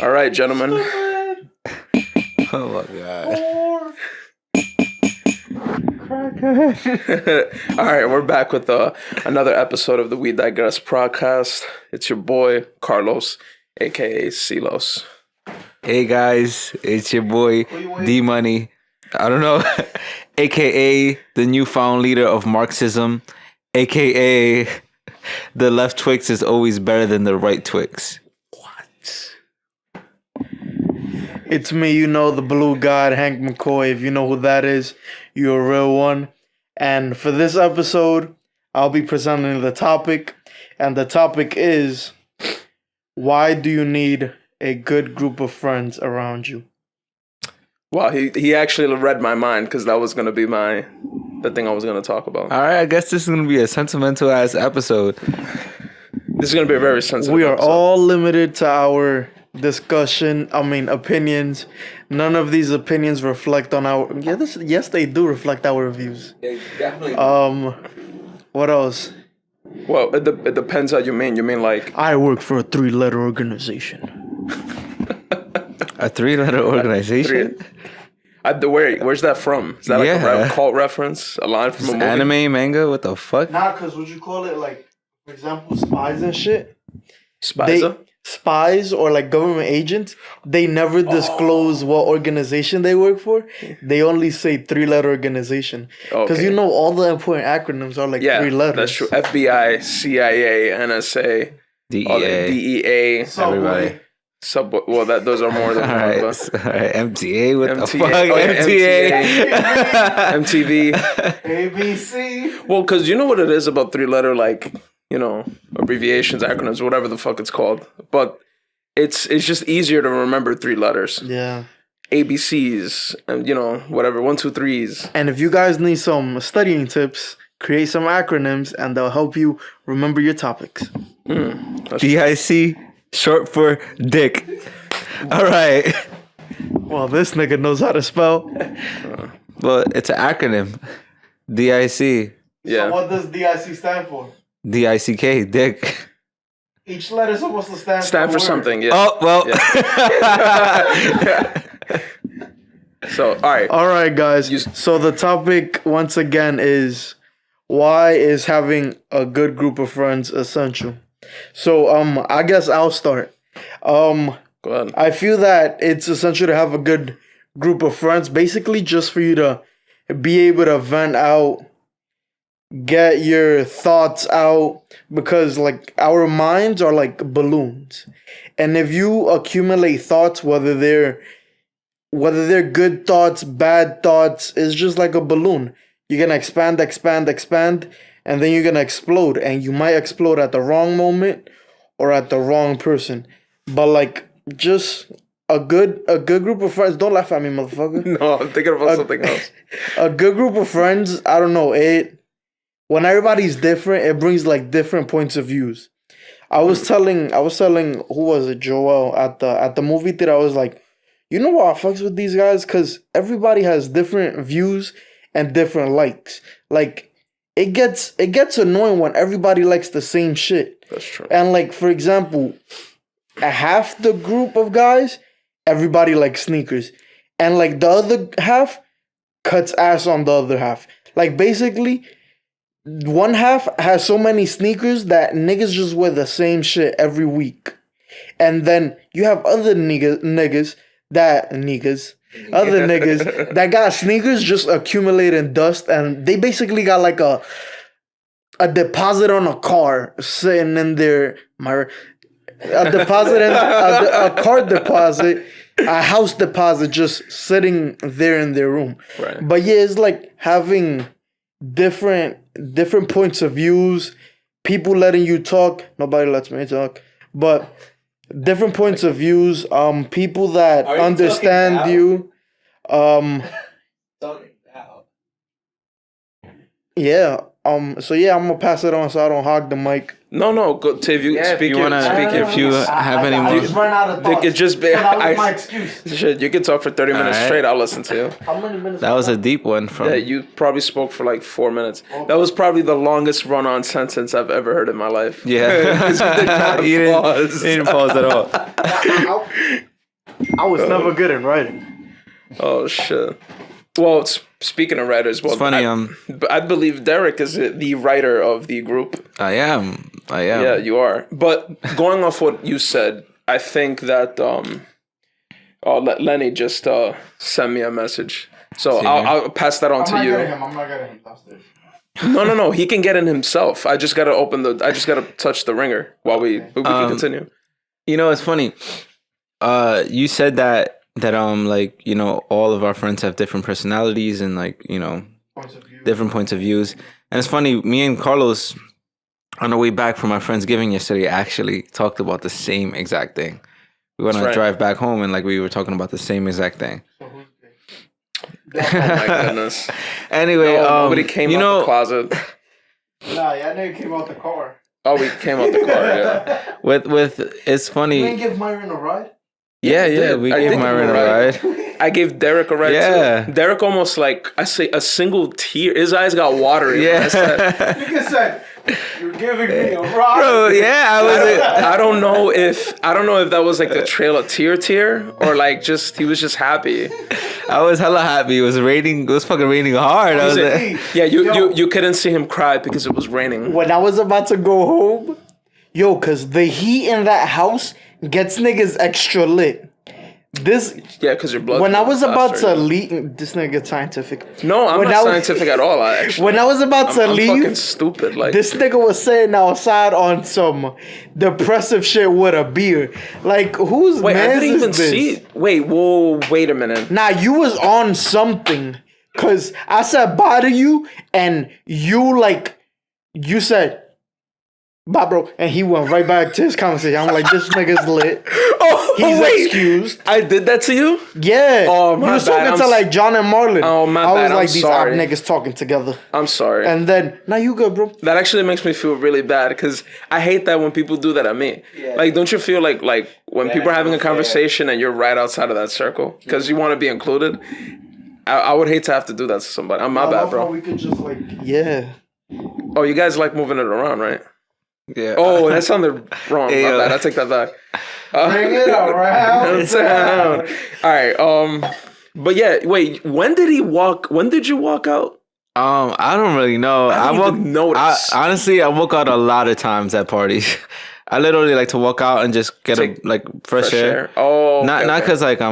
All right, gentlemen. Oh my god. All right, we're back with another episode of the We Digress podcast. It's your boy Carlos, aka Silos. Hey guys, it's your boy D Money. I don't know, aka the newfound leader of Marxism, aka the left Twix is always better than the right Twix. It's me, you know, the blue god, Hank McCoy. If you know who that is, you're a real one. And for this episode, I'll be presenting the topic. And the topic is, why do you need a good group of friends around you? Wow, he actually read my mind because that was going to be the thing I was going to talk about. All right, I guess this is going to be a sentimental ass episode. This is going to be a very sensitive We are episode. all limited to our opinions. None of these opinions reflect on our... Yes, they do reflect our views. Yeah, definitely. What else? Well, it depends how you mean. You mean like... I work for a 3-letter organization. A 3-letter organization? Where's that from? Is that like Yeah. a cult reference? A line from a movie? Anime, manga, what the fuck? Nah, because would you call it, like, for example, spies and shit? Spiza? Spies or, like, government agents, they never disclose what organization they work for. They only say 3-letter organization. Because, you know, all the important acronyms are, like, 3 letters. That's true. FBI, CIA, NSA, all the DEA, Everybody. Subway. Well, those are more than All one. right, But MTA, what the MTA. fuck? Oh, yeah, MTA. MTV. ABC. Well, because you know what it is about 3-letter, like, you know, abbreviations, acronyms, whatever the fuck it's called. But it's just easier to remember 3 letters. Yeah. ABCs and, you know, whatever, 1, 2, 3s. And if you guys need some studying tips, create some acronyms and they'll help you remember your topics. DIC, short for dick. All right. Well, this nigga knows how to spell. Well, it's an acronym. DIC. Yeah. So what does DIC stand for? DICK, dick. Each letter is supposed to stand For a word. something, yeah. Oh, well. So, all right. All right, guys. So the topic, once again, is why is having a good group of friends essential? So, I guess I'll start. Go ahead. I feel that it's essential to have a good group of friends, basically just for you to be able to vent out, get your thoughts out, because like our minds are like balloons, and if you accumulate thoughts, whether they're good thoughts, bad thoughts, it's just like a balloon. You're gonna expand, and then you're gonna explode, and you might explode at the wrong moment or at the wrong person. But like just a good group of friends. Don't laugh at me, motherfucker. No, I'm thinking about something else. A good group of friends, I don't know, when everybody's different, it brings like different points of views. I was telling who was it, Joel, at the movie theater, I was like, you know what I fucks with these guys? Cause everybody has different views and different likes. Like it gets annoying when everybody likes the same shit. That's true. And like, for example, half the group of guys, everybody likes sneakers. And like the other half cuts ass on the other half. Like basically, one half has so many sneakers that niggas just wear the same shit every week. And then you have other niggas that got sneakers just accumulating dust, and they basically got like a deposit on a car sitting in their a car deposit, a house deposit just sitting there in their room. Right. But yeah, it's like having different points of views, people letting you talk. Nobody lets me talk, but different points of views. People that understand you. Yeah. So yeah, I'm gonna pass it on so I don't hog the mic. No. Go, if you speak, if you wanna, if you have any more, just ran out of they thoughts. could just be. That was my excuse. Shit, you can talk for 30 minutes Alright. straight. I'll listen to you. How many minutes? that was a deep one from. Yeah, you probably spoke for like 4 minutes. That was probably the longest run-on sentence I've ever heard in my life. Yeah. You did not he pause. didn't pause at all. I was never good in writing. Oh shit. Well, speaking of writers, well, It's funny. I believe Derreck is the writer of the group. I am. Yeah, you are. But going off what you said, I think that Lenny just sent me a message, so I'll pass that on to you. I'm not getting him downstairs. No. He can get in himself. I just gotta touch the ringer while we can continue. You know, it's funny. You said that like, you know, all of our friends have different personalities and, like, you know, different points of views. And it's funny, me and Carlos on the way back from our Friendsgiving yesterday actually talked about the same exact thing. We went on a drive back home and, like, we were talking about the same exact thing. Oh my goodness. Anyway, nobody came out the closet. Nah, y'all nigga came out the car. Oh, we came out the car, yeah. With it's funny. You didn't give Myron a ride? Yeah, we gave Myron a ride. I gave Derreck a ride too. Derreck almost, like, I say, a single tear. His eyes got watery. Yeah. Nigga said, "You're giving me a ride." Bro, yeah, I don't know if that was like the trail of tear or like just he was just happy. I was hella happy. It was raining. It was fucking raining hard. I was like, yeah, you couldn't see him cry because it was raining. When I was about to go home, cause the heat in that house gets niggas extra lit. Because your blood. When I was about to leave, this nigga scientific. No, I'm not scientific at all. When I was about to leave, I'm fucking stupid. Like, this nigga was sitting outside on some depressive shit with a beer. Like, whose man is this? I didn't even see. Wait a minute. Nah, you was on something. Cause I said bye to you, and you said bye, bro, and he went right back to his conversation. I'm like, this nigga's lit. He's excused. I did that to you? Yeah. Oh, my You was bad. talking to like John and Marlon. Oh, my I bad. was like, I'm these sorry. niggas talking together. I'm sorry. And then, now you good, bro. That actually makes me feel really bad because I hate that when people do that at me. Yeah. Like, don't you feel like when people are having a conversation and you're right outside of that circle because you want to be included? I would hate to have to do that to somebody. I'm my bad, bro. We could just yeah. Oh, you guys like moving it around, right? yeah. Oh, that sounded wrong. My bad. I take that back. Bring it around. All right. But yeah, wait. When did you walk out? I don't really know. I didn't notice. Honestly, I walk out a lot of times at parties. I literally like to walk out and just get fresh air. Oh, not because like I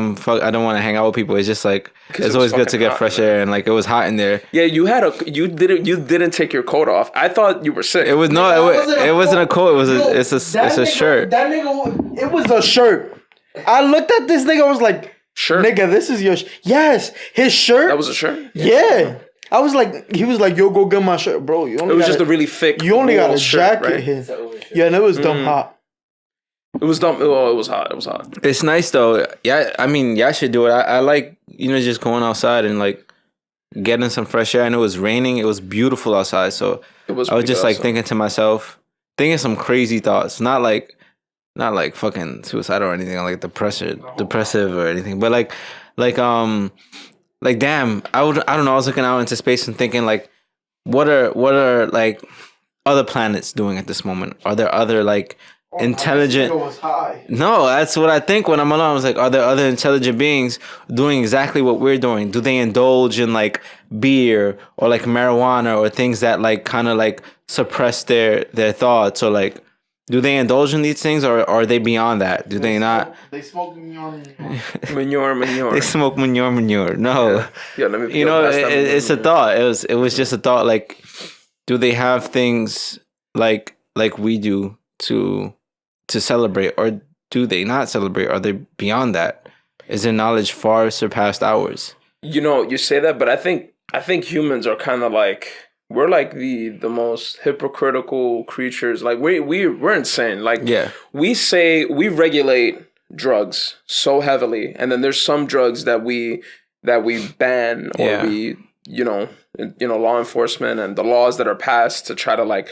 don't want to hang out with people. It's just like it's always good to get fresh air, and like it was hot in there. Yeah, you didn't take your coat off. I thought you were sick. It was it wasn't a coat. It's a shirt. That nigga, it was a shirt. I looked at this nigga. I was like, shirt, nigga, this is your yes, his shirt. That was a shirt. Yeah. I was like, he was like, yo, go get my shirt, bro. It was just a really thick. You only got a shirt, jacket right? here. Yeah, and it was dumb hot. It was dumb. Oh, it was hot. It was hot. It's nice though. Yeah, I mean, y'all should do it. I like, just going outside and like getting some fresh air. And it was raining. It was beautiful outside. So I was just like thinking to myself, thinking some crazy thoughts. Not like fucking suicidal or anything, like depressive or anything. But like damn, I don't know. I was looking out into space and thinking like, what are like other planets doing at this moment? Are there other like intelligent? No, that's what I think when I'm alone. I was like, are there other intelligent beings doing exactly what we're doing? Do they indulge in like beer or like marijuana or things that like kind of like suppress their thoughts, or like do they indulge in these things, or are they beyond that? Do they not? They smoke manure. Manure. They smoke manure. No, yeah. Let me. It's a thought. It was just a thought. Like, do they have things like we do to celebrate, or do they not celebrate? Are they beyond that? Is their knowledge far surpassed ours? You say that, but I think humans are kind of like, we're like the most hypocritical creatures. Like we're insane. Like, yeah, we say we regulate drugs so heavily, and then there's some drugs that we ban, or we law enforcement and the laws that are passed to try to like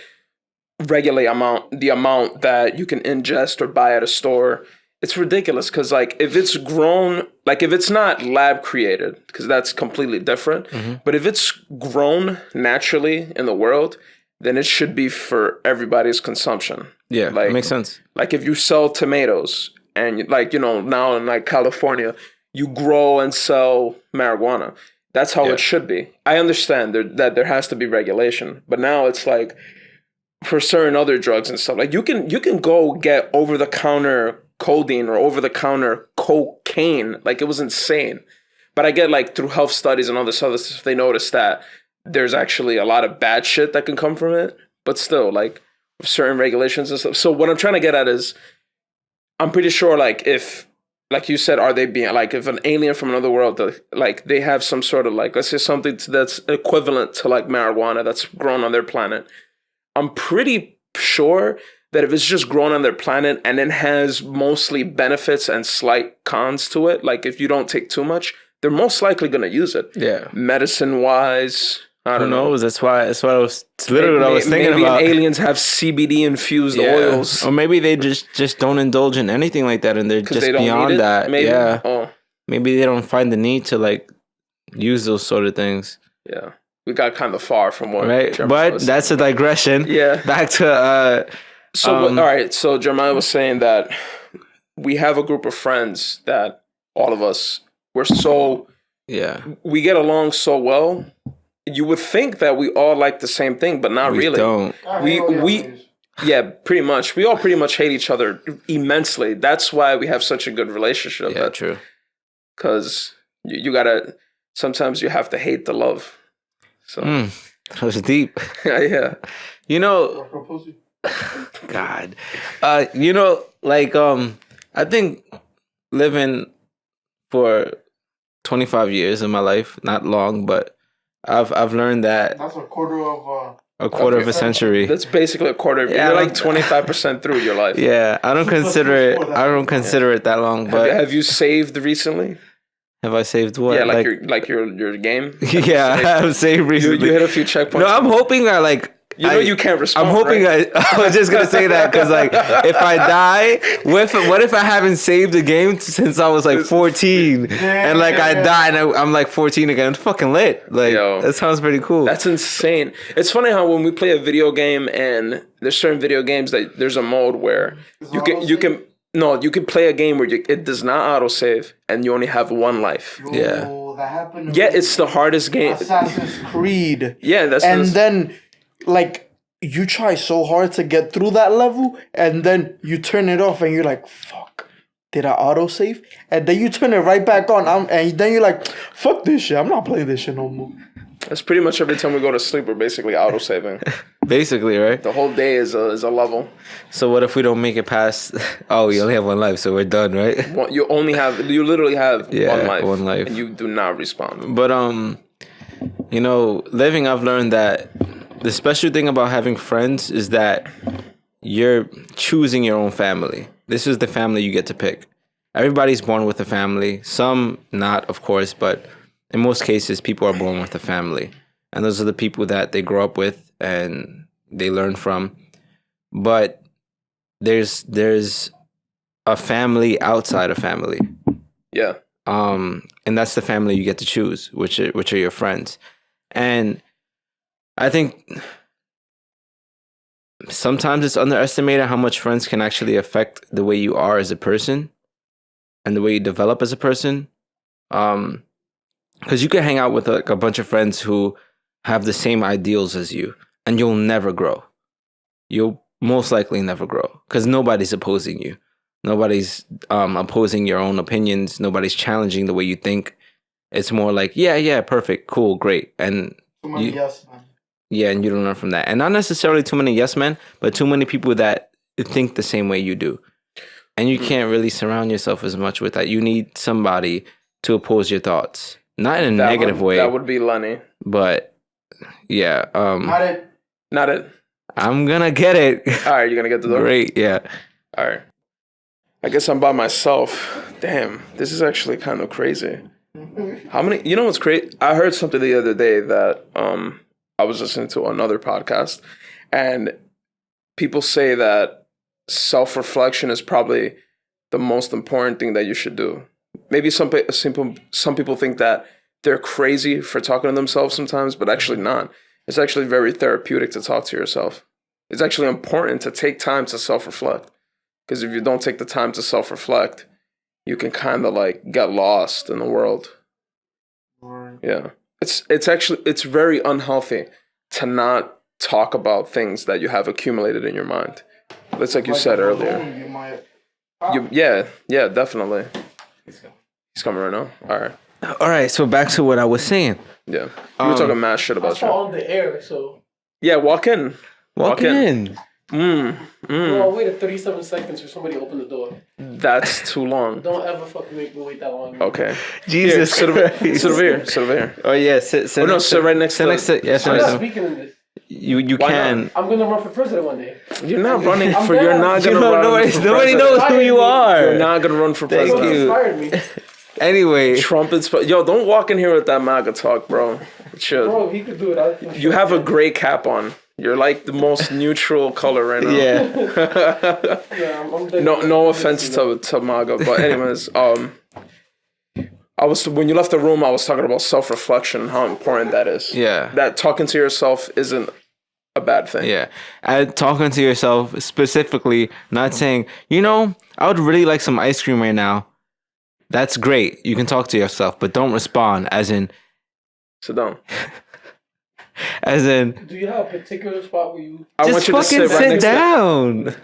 regulate the amount that you can ingest or buy at a store. It's ridiculous because like if it's grown, like if it's not lab created, because that's completely different. Mm-hmm. But if it's grown naturally in the world, then it should be for everybody's consumption. Yeah, like, makes sense. Like if you sell tomatoes, and like, you know, now in like California, you grow and sell marijuana. That's how it should be. I understand that there has to be regulation, but now it's like for certain other drugs and stuff, like you can go get over the counter codeine or over the counter cocaine. Like it was insane. But I get like through health studies and all this other stuff, they noticed that there's actually a lot of bad shit that can come from it. But still, like certain regulations and stuff. So what I'm trying to get at is, I'm pretty sure like if, like you said, are they being like if an alien from another world, like they have some sort of like, let's say something that's equivalent to like marijuana that's grown on their planet. I'm pretty sure that if it's just grown on their planet and it has mostly benefits and slight cons to it, like if you don't take too much, they're most likely going to use it. Yeah. Medicine wise, I don't know. Who knows? That's why it's literally what I was thinking maybe about. Maybe aliens have CBD infused oils. Or maybe they just don't indulge in anything like that and they're just beyond that. Maybe. Yeah. Oh. Maybe they don't find the need to like use those sort of things. Yeah. We got kind of far from what Jeremiah but was that's saying. A digression. Yeah. Back to all right, so Jeremiah was saying that we have a group of friends that all of us we get along so well. You would think that we all like the same thing, but not really. Don't. We pretty much. We all pretty much hate each other immensely. That's why we have such a good relationship. Yeah, true. Because you gotta, sometimes you have to hate the love. So that was deep. Yeah. You know, God. You know, like I think living for 25 years in my life, not long, but I've learned that that's a quarter of a century. That's basically a quarter. Yeah, you're like 25% through your life. Yeah, I don't consider it that long. But have you saved recently? Have I saved what? Yeah, like your game. Yeah, I've saved recently. You hit a few checkpoints. No, I'm hoping that like. You can't respond. I'm hoping I was just gonna say that because like if I die, what if I haven't saved the game since I was like 14 and like I die and I'm like 14 again? It's fucking lit. Like that sounds pretty cool. That's insane. It's funny how when we play a video game and there's certain video games that there's a mode where you can play a game where it does not autosave and you only have one life. Yeah. That happened. Yeah, it's the hardest game. Assassin's Creed. Yeah, then. Like, you try so hard to get through that level, and then you turn it off, and you're like, fuck, did I autosave? And then you turn it right back on, and then you're like, fuck this shit, I'm not playing this shit no more. That's pretty much every time we go to sleep, we're basically autosaving. Basically, right? The whole day is a level. So what if we don't make it past, we only have one life, so we're done, right? You literally have one life. And you do not respond. But, you know, living, I've learned that the special thing about having friends is that you're choosing your own family. This is the family you get to pick. Everybody's born with a family. Some not, of course, but in most cases, people are born with a family. And those are the people that they grow up with and they learn from. But there's a family outside of family. Yeah. And that's the family you get to choose, which are your friends. And I think sometimes it's underestimated how much friends can actually affect the way you are as a person and the way you develop as a person. Because you can hang out with like a bunch of friends who have the same ideals as you and you'll never grow. You'll most likely never grow because nobody's opposing you. Nobody's opposing your own opinions. Nobody's challenging the way you think. It's more like, yeah, perfect, cool, great. And yes, man. Yeah, and you don't learn from that. And not necessarily too many yes men, but too many people that think the same way you do. And you can't really surround yourself as much with that. You need somebody to oppose your thoughts. Not in a negative way. That would be Lenny. But, yeah. Not it. I'm going to get it. All right, you're going to get the door? Great, yeah. All right. I guess I'm by myself. Damn, this is actually kind of crazy. How many... You know what's crazy? I heard something the other day that... I was listening to another podcast, and people say that self-reflection is probably the most important thing that you should do. Maybe some people think that they're crazy for talking to themselves sometimes, but actually not. It's actually very therapeutic to talk to yourself. It's actually important to take time to self-reflect. Because if you don't take the time to self-reflect, you can kind of like get lost in the world. Right. Yeah. It's very unhealthy to not talk about things that you have accumulated in your mind. That's like you said earlier. Yeah, definitely. He's coming right now. All right, so back to what I was saying. Yeah. You were talking mad shit about you. on the air, so... Yeah, walk in. Walk in. Well, I waited 37 seconds for somebody to open the door. That's too long. Don't ever fucking make me wait that long. Okay. Jesus Sit over here. Oh, yeah. Sit right next to... Yes, I'm not speaking in this. You can. I'm going to run for president one day. You're not running for... You're not going to run. Nobody knows who you are. You're not going to run for president. Thank you. Inspired me. Anyway. Trump inspired... Yo, don't walk in here with that MAGA talk, bro. Chill. Bro, he could do it. You have a gray cap on. You're like the most neutral color right now. Yeah. No offense to MAGA, but anyways, when you left the room, I was talking about self-reflection and how important that is. Yeah. That talking to yourself isn't a bad thing. Yeah. And talking to yourself specifically, not saying, I would really like some ice cream right now. That's great. You can talk to yourself, but don't respond as in... Sit down. As in... Do you have a particular spot where you... I want you to sit down.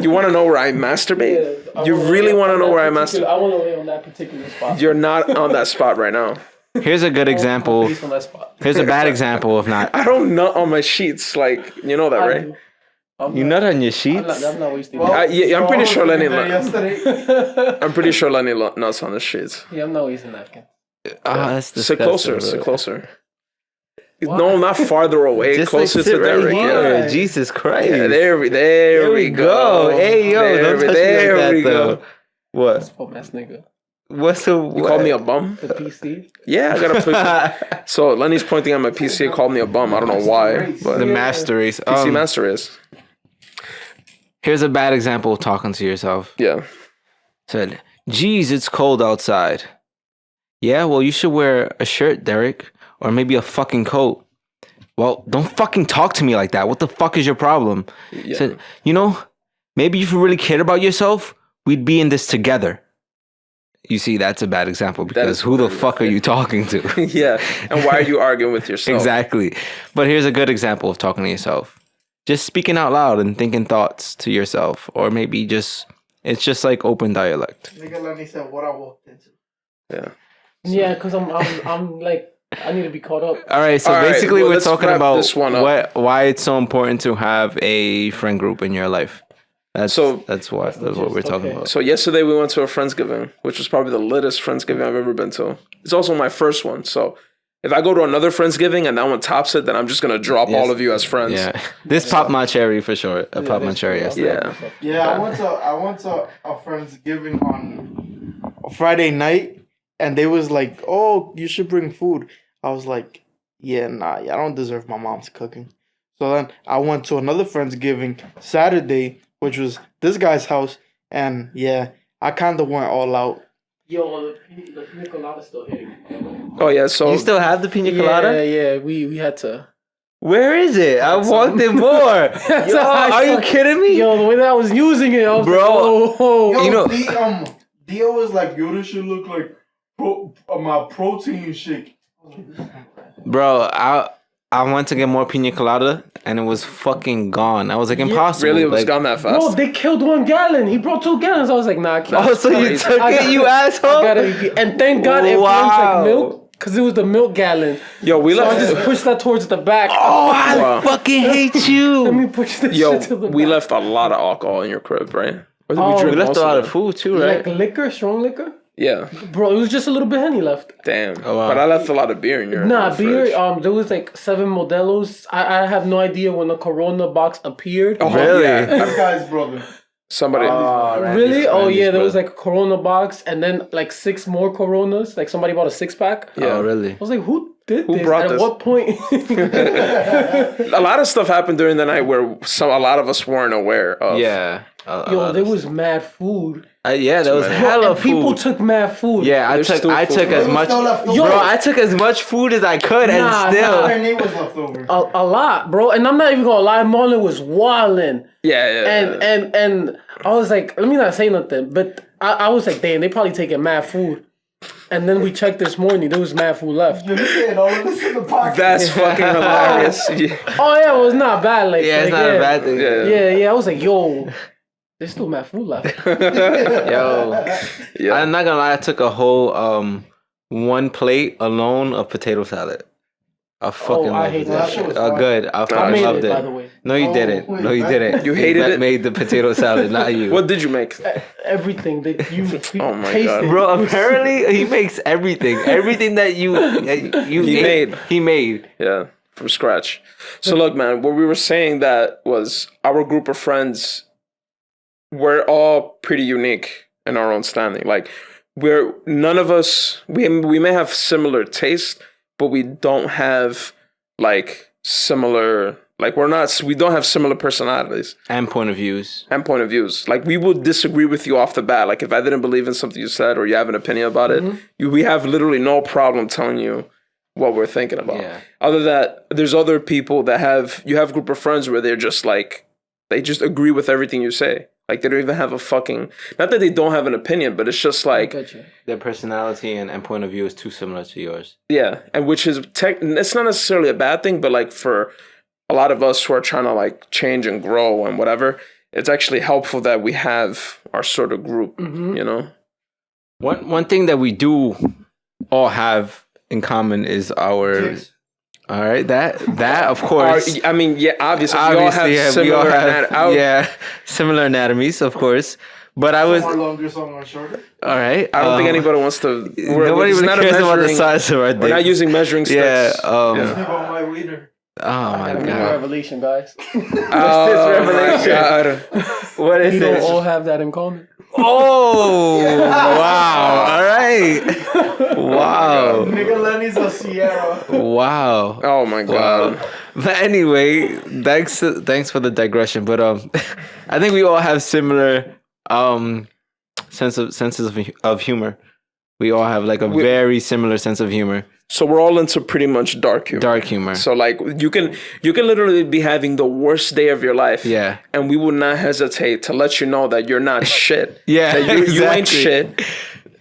You want to know where I masturbate? Yeah, you really want to know where I masturbate? I want to lay on that particular spot. You're not on that spot right now. Here's a good example. On that spot. Here's a bad example of not... I don't nut on my sheets. Like, you know that, right? You nut on your sheets? I'm not wasting I'm pretty sure Lenny... I'm pretty sure Lenny nuts on the sheets. Yeah, I'm not wasting napkin. That's disgusting. Sit closer. What? No, not farther away. Just closer like to Derreck. Right yeah. Jesus Christ. Yeah, there we go. Hey, yo, don't touch me like that, though. What? Ass nigga. What's a what? You called me a bum? The PC? Yeah, I got a So Lenny's pointing at my PC and called me a bum. I don't know why. But the master race. PC master race. Here's a bad example of talking to yourself. Yeah. Said, geez, it's cold outside. Yeah, well, you should wear a shirt, Derreck. Or maybe a fucking coat. Well, don't fucking talk to me like that. What the fuck is your problem? Yeah. Said, maybe if you really cared about yourself, we'd be in this together. You see, that's a bad example because who the fuck are you talking to? Yeah, and why are you arguing with yourself? Exactly. But here's a good example of talking to yourself. Just speaking out loud and thinking thoughts to yourself. Or maybe it's just like open dialect. Nigga Lenny said what I walked into. Yeah. Yeah, because I'm like, I need to be caught up. All right, so basically we're talking about why it's so important to have a friend group in your life. That's what we're talking about. So yesterday we went to a Friendsgiving, which was probably the littest Friendsgiving I've ever been to. It's also my first one, so if I go to another Friendsgiving and that one tops it, then I'm just gonna drop all of you as friends. Yeah, this popped my cherry for sure. Popped my cherry yesterday. Yeah, I went to a Friendsgiving on a Friday night, and they was like, "Oh, you should bring food." I was like, yeah, I don't deserve my mom's cooking. So then I went to another Friendsgiving Saturday, which was this guy's house, and yeah, I kind of went all out. Yo, the pina colada's still hitting. Oh yeah, so you still have the pina colada? Yeah, we had to. Where is it? I wanted more. Yo, are you kidding me? Yo, the way that I was using it, I was like, Dio was like, yo, this should look like my protein shake. Bro, I went to get more pina colada and it was fucking gone. I was like, impossible. Really? It was gone that fast? Bro, they killed 1 gallon. He brought 2 gallons. I was like, nah, I can't. Oh, so you took it, you asshole? And thank God it runs like milk. Because it was the milk gallon. Yo, I just pushed that towards the back. Oh, I fucking hate you. Let me push this shit to the back. We left a lot of alcohol in your crib, right? Or did we left a lot of food too, right? Like liquor, strong liquor? Yeah. Bro, it was just a little bit Henny left. Damn. Oh, wow. But I left a lot of beer in your beer, there was like 7 Modelos. I have no idea when the Corona box appeared. Oh, really? Yeah. This guy's brother. Somebody. Really? Oh, yeah, there was like a Corona box and then like 6 more Coronas. Like somebody bought a 6-pack. Yeah. Oh, really? I was like, who did this? Brought At this? what point? A lot of stuff happened during the night where a lot of us weren't aware of. Yeah. There was mad food. There was hella food. People took mad food. Yeah, I took as much. Bro, I took as much food as I could, and still. It was left over. A lot, bro. And I'm not even gonna lie, Marlon was wildin'. Yeah. And I was like, let me not say nothing, but I was like, damn, they probably taking mad food. And then we checked this morning, there was mad food left. You're saying all of this in the pocket. That's fucking hilarious. Yeah. Oh yeah, well, it's not bad. Like, it's not a bad thing. Yeah. I was like, yo, there's still mad food left. Yo, I'm not gonna lie, I took a whole one plate alone of potato salad. I fucking loved that shit. Good. I fucking loved it. By the way. No, you didn't. No, you didn't. You hated it? Made the potato salad, not you. What did you make? Everything that you tasted. God. Bro, apparently he makes everything. Everything that you ate, he made. Yeah, from scratch. So look, man, what we were saying that was our group of friends, we're all pretty unique in our own standing. Like, none of us, we may have similar taste, but we don't have like similar, like we don't have similar personalities. And point of views. Like, we would disagree with you off the bat. Like, if I didn't believe in something you said or you have an opinion about it, we have literally no problem telling you what we're thinking about. Yeah. Other than that, there's other people that you have a group of friends where they're just like, they just agree with everything you say. Like, they don't even have not that they don't have an opinion, but it's just like their personality and point of view is too similar to yours. Yeah. And which is, it's not necessarily a bad thing, but like for a lot of us who are trying to like change and grow and whatever, it's actually helpful that we have our sort of group, you know? One thing that we do all have in common is our... Cheers. All right, that of course. Obviously we all have similar anatomies, of course. But I was some are longer, some are shorter. All right, I don't think anybody wants to. Nobody really cares about the size of our dick. We're not using measuring sticks. About my wiener. Oh my god! Revelation, guys. What's this revelation? What is we this? don't all have that in common. Oh wow! All right. Wow. Nigga Lenny's a Sierra. Wow. Oh my god. Wow. But anyway, thanks for the digression. But I think we all have similar senses of humor. We all have like a very similar sense of humor. So we're all into pretty much dark humor. Dark humor. So like you can literally be having the worst day of your life. Yeah. And we would not hesitate to let you know that you're not shit. Yeah. That you ain't shit.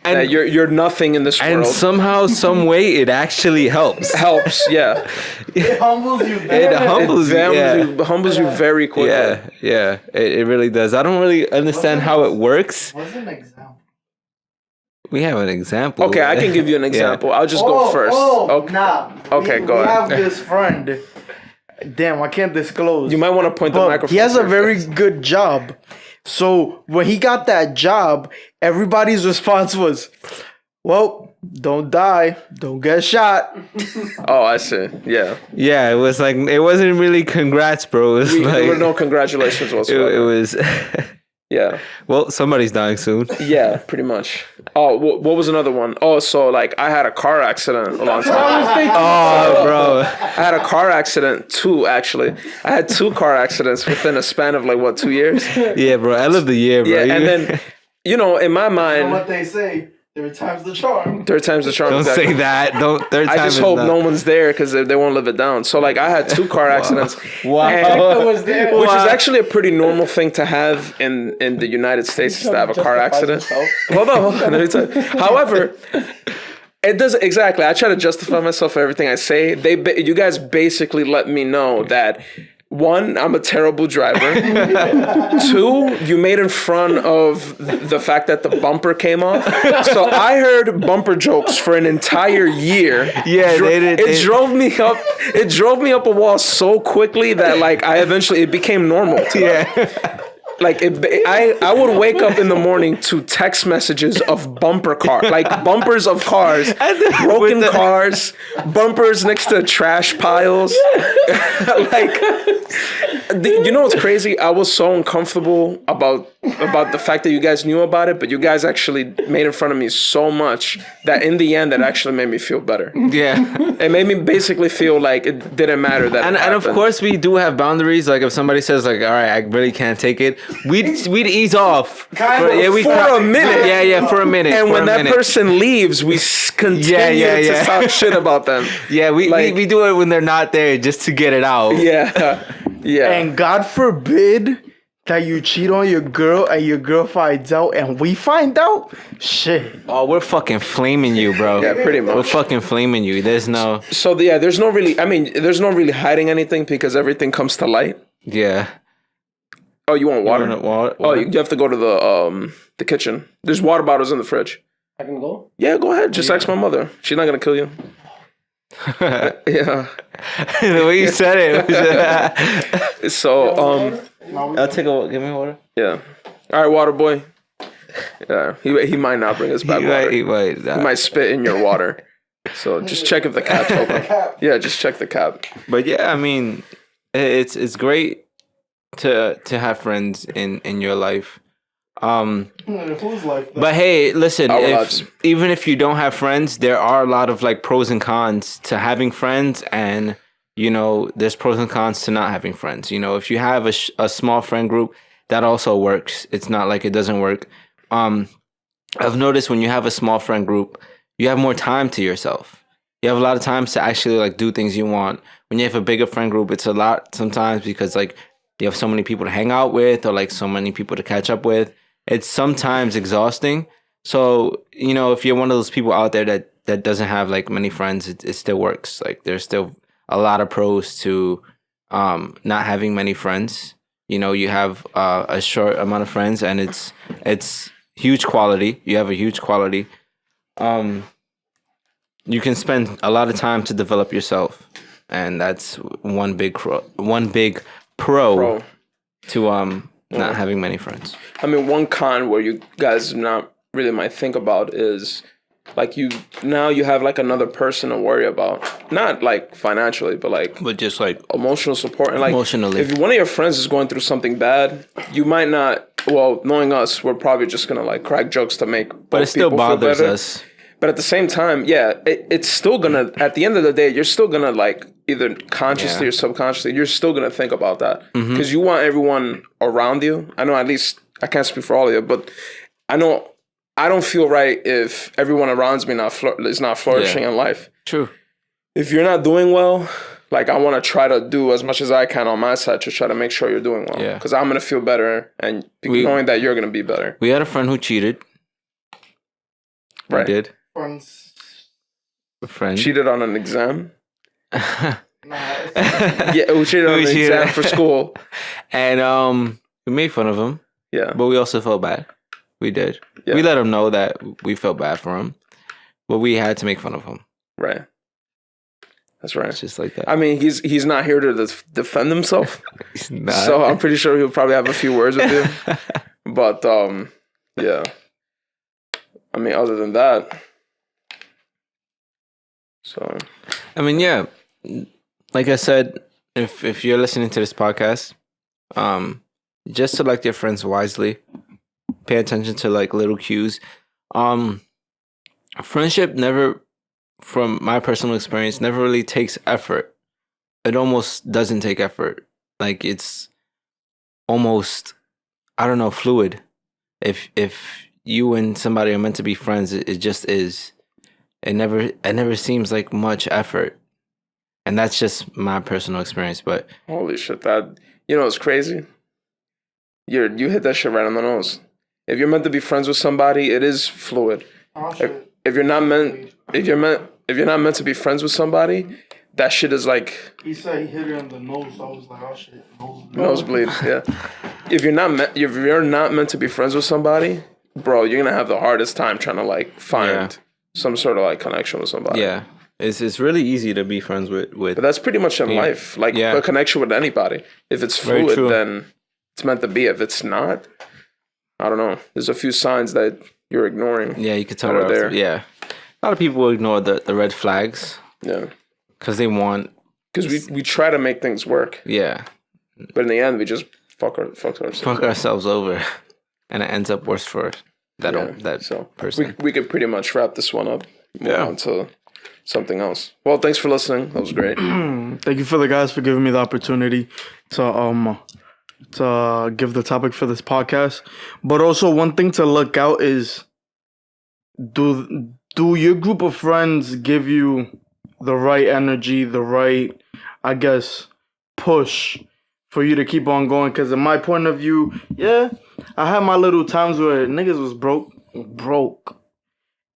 And that you're nothing in this world. And somehow, some way, it actually helps. Yeah. It humbles you. It humbles you very quickly. Yeah. It really does. I don't really understand how it works. What's an example? We have an example. Okay, I can give you an example. I'll just go first. Okay, go ahead. We have this friend. Damn, I can't disclose. You might want to point the microphone. He has a very good job. So when he got that job, everybody's response was, well, don't die. Don't get shot. Oh, I see. Yeah. Yeah, it was like, it wasn't really congrats, bro. It was there were no congratulations whatsoever. It was... Yeah. Well, somebody's dying soon. Yeah, pretty much. Oh, what was another one? Oh, so like I had a car accident a long time. Oh, bro. I had a car accident too, actually. I had 2 car accidents within a span of like 2 years? Yeah, bro. I love the year, bro. Yeah, and then, in my mind... You know what they say? Third time's the charm. Third time's the charm. Don't say that. I just hope no one's there because they won't live it down. So like I had 2 car accidents. Wow. Which is actually a pretty normal thing to have in the United States, is to have a car accident. Hold on. Let me tell you. However, it does exactly. I try to justify myself for everything I say. You guys basically let me know that 1, I'm a terrible driver. 2, you made in front of the fact that the bumper came off. So I heard bumper jokes for an entire year. Yeah, It drove me up a wall so quickly that like it became normal. Yeah. Like I would wake up in the morning to text messages of bumpers of cars, broken cars, bumpers next to trash piles. Like You know what's crazy? I was so uncomfortable about the fact that you guys knew about it, but you guys actually made it fun of me so much that in the end, it actually made me feel better. Yeah. It made me basically feel like it didn't matter that. And of course, we do have boundaries. Like if somebody says like, "All right, I really can't take it," we'd ease off for a minute. Yeah, for a minute. And when that person leaves, we continue to talk shit about them. Yeah, we do it when they're not there just to get it out. Yeah. And God forbid that you cheat on your girl and your girl finds out and we find out. Shit. Oh, we're fucking flaming you, bro. Yeah, pretty much. We're fucking flaming you. There's no. So yeah, there's no really hiding anything because everything comes to light. Yeah. Oh, you want water? Water? Oh, you have to go to the kitchen. There's water bottles in the fridge. I can go? Yeah, go ahead. Just ask my mother. She's not gonna kill you. Yeah. The way you said it. So I'll take a. Give me water. Yeah. All right, water boy. Yeah, he might not bring us back water. He might spit in your water. So just check if the cap's open. Yeah, just check the cap. But yeah, I mean, it's great to have friends in your life. But hey, listen, even if you don't have friends, there are a lot of like pros and cons to having friends, and you know, there's pros and cons to not having friends. You know, if you have a small friend group, that also works. It's not like it doesn't work. I've noticed when you have a small friend group, you have more time to yourself. You have a lot of times to actually like do things you want. When you have a bigger friend group, it's a lot sometimes because like you have so many people to hang out with or like so many people to catch up with. It's sometimes exhausting. So, you know, if you're one of those people out there that doesn't have like many friends, it still works. Like there's still a lot of pros to not having many friends. You know, you have a short amount of friends and it's huge quality. You have a huge quality. You can spend a lot of time to develop yourself. And that's one big pro to not having many friends. I mean, one con where you guys not really might think about is like you have like another person to worry about, not like financially, but just like emotional support and like emotionally. If one of your friends is going through something bad, you might not. Well, knowing us, we're probably just gonna like crack jokes to make. But it still bothers us. But at the same time, yeah, it's still gonna. At the end of the day, you're still gonna like either consciously or subconsciously, you're still gonna think about that because you want everyone around you. I know, at least I can't speak for all of you, but I know I don't feel right if everyone around me is not flourishing in life. True. If you're not doing well, like I want to try to do as much as I can on my side to try to make sure you're doing well. Yeah. Because I'm gonna feel better, and knowing that you're gonna be better. We had a friend who cheated. Right. We did. A friend cheated on an exam. Yeah, we cheated on an exam for school, and we made fun of him. Yeah, but we also felt bad. We did. Yeah. We let him know that we felt bad for him, but we had to make fun of him. Right. That's right. It's just like that. I mean, he's not here to defend himself. He's not. So I'm pretty sure he'll probably have a few words with you. But yeah. I mean, other than that. So, I mean, yeah, like I said, if you're listening to this podcast, just select your friends wisely. Pay attention to like little cues. Friendship never, from my personal experience, never really takes effort. It almost doesn't take effort. Like it's almost, I don't know, fluid. If you and somebody are meant to be friends, it just is. It never seems like much effort, and that's just my personal experience. But holy shit, that it's crazy. You hit that shit right on the nose. If you're meant to be friends with somebody, it is fluid. If you're not meant to be friends with somebody, that shit is like. He said he hit her in the nose. I was like, oh shit, nosebleed. Yeah. If you're not meant to be friends with somebody, bro, you're gonna have the hardest time trying to like find some sort of like connection with somebody. Yeah, it's really easy to be friends with. But that's pretty much in life. Like a connection with anybody. If it's fluid, then it's meant to be. If it's not, I don't know. There's a few signs that you're ignoring. Yeah, you could tell right there. Yeah, a lot of people ignore the red flags. Yeah, because they want. Because we try to make things work. Yeah, But in the end, we just fuck ourselves over, and it ends up worse for that person. We could pretty much wrap this one up. Move on to something else. Well, thanks for listening. That was great. Thank you for the guys for giving me the opportunity to give the topic for this podcast. But also one thing to look out is, do your group of friends give you the right energy, the right, I guess, push for you to keep on going? Because in my point of view, I had my little times where niggas was broke.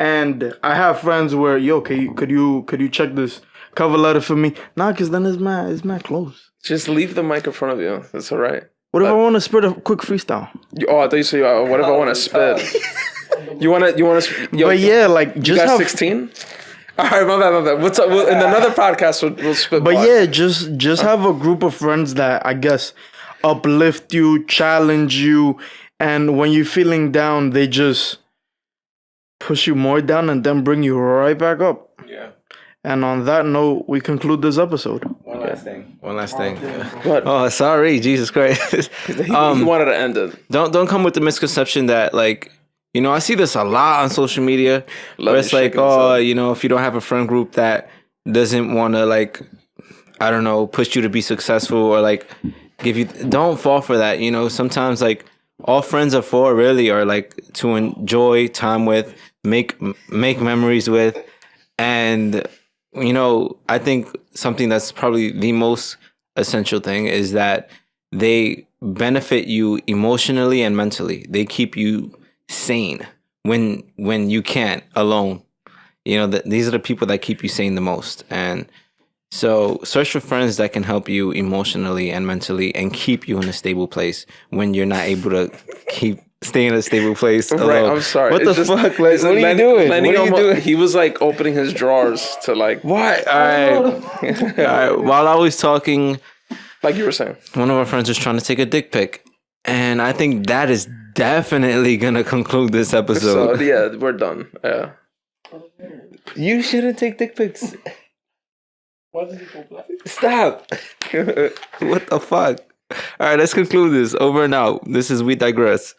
And I have friends where, could you check this cover letter for me? Nah, because then it's mad close. Just leave the mic in front of you. That's all right. What if I want to spit a quick freestyle? I thought you said, what if I want to spit? You want to? But yeah, like, just you got have 16. All right, my bad. What's up? In another podcast, we'll spit. But yeah, just have a group of friends that I guess uplift you, challenge you, and when you're feeling down, they just push you more down and then bring you right back up. Yeah. And on that note, we conclude this episode. One last thing. What? Oh, sorry, Jesus Christ. He wanted to end it. Don't come with the misconception that, like, you know, I see this a lot on social media. Where it's like, you know, if you don't have a friend group that doesn't want to, like, I don't know, push you to be successful or like don't fall for that. You know, sometimes like all friends are for really are like to enjoy time with, make memories with, and you know, I think something that's probably the most essential thing is that they benefit you emotionally and mentally. They keep you sane when you can't alone. You know, these are the people that keep you sane the most. And so search for friends that can help you emotionally and mentally and keep you in a stable place when you're not able to stay in a stable place alone. Right, I'm sorry. What the fuck? Like, what are you doing? What are you doing? He was like opening his drawers to like... What? All right. While I was talking... Like you were saying. One of our friends was trying to take a dick pic. And I think that is definitely going to conclude this episode. Yeah, we're done. Yeah. You shouldn't take dick pics. Why does he go black? Stop. What the fuck? All right, let's conclude this. Over and out. This is We Digress.